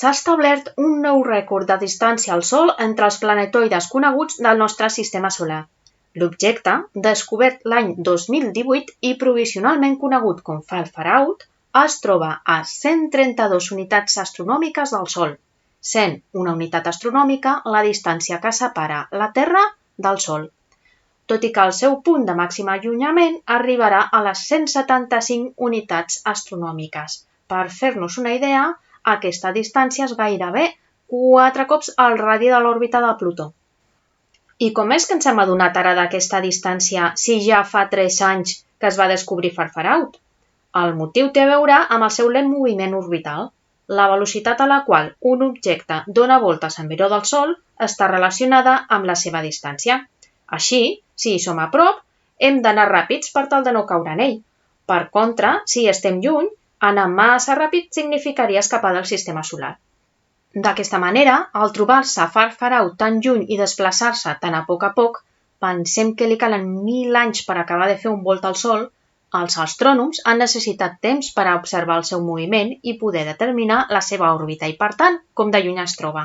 S'ha establert un nou rècord de distància al Sol entre els planetoides coneguts del nostre sistema solar. L'objecte, descobert l'any 2018 i provisionalment conegut com Falfaraut, es troba a 132 unitats astronòmiques del Sol, sent una unitat astronòmica la distància que separa la Terra del Sol, tot i que el seu punt de màxim allunyament arribarà a les 175 unitats astronòmiques. Per fer-nos una idea, aquesta distància és gairebé 4 cops el radi de l'òrbita de Plutó. I com és que ens hem adonat ara d'aquesta distància si ja fa 3 anys que es va descobrir Falfaraut? El motiu té a veure amb el seu lent moviment orbital. La velocitat a la qual un objecte dona voltes envers del Sol està relacionada amb la seva distància. Així, si hi som a prop, hem d'anar ràpids per tal de no caure en ell. Per contra, si estem lluny, anar massa ràpid significaria escapar del sistema solar. D'aquesta manera, al trobar-se Falfaraut tan lluny i desplaçar-se tan a poc, pensem que li calen 1.000 anys per acabar de fer un volt al Sol, els astrònoms han necessitat temps per a observar el seu moviment i poder determinar la seva òrbita i, per tant, com de lluny es troba.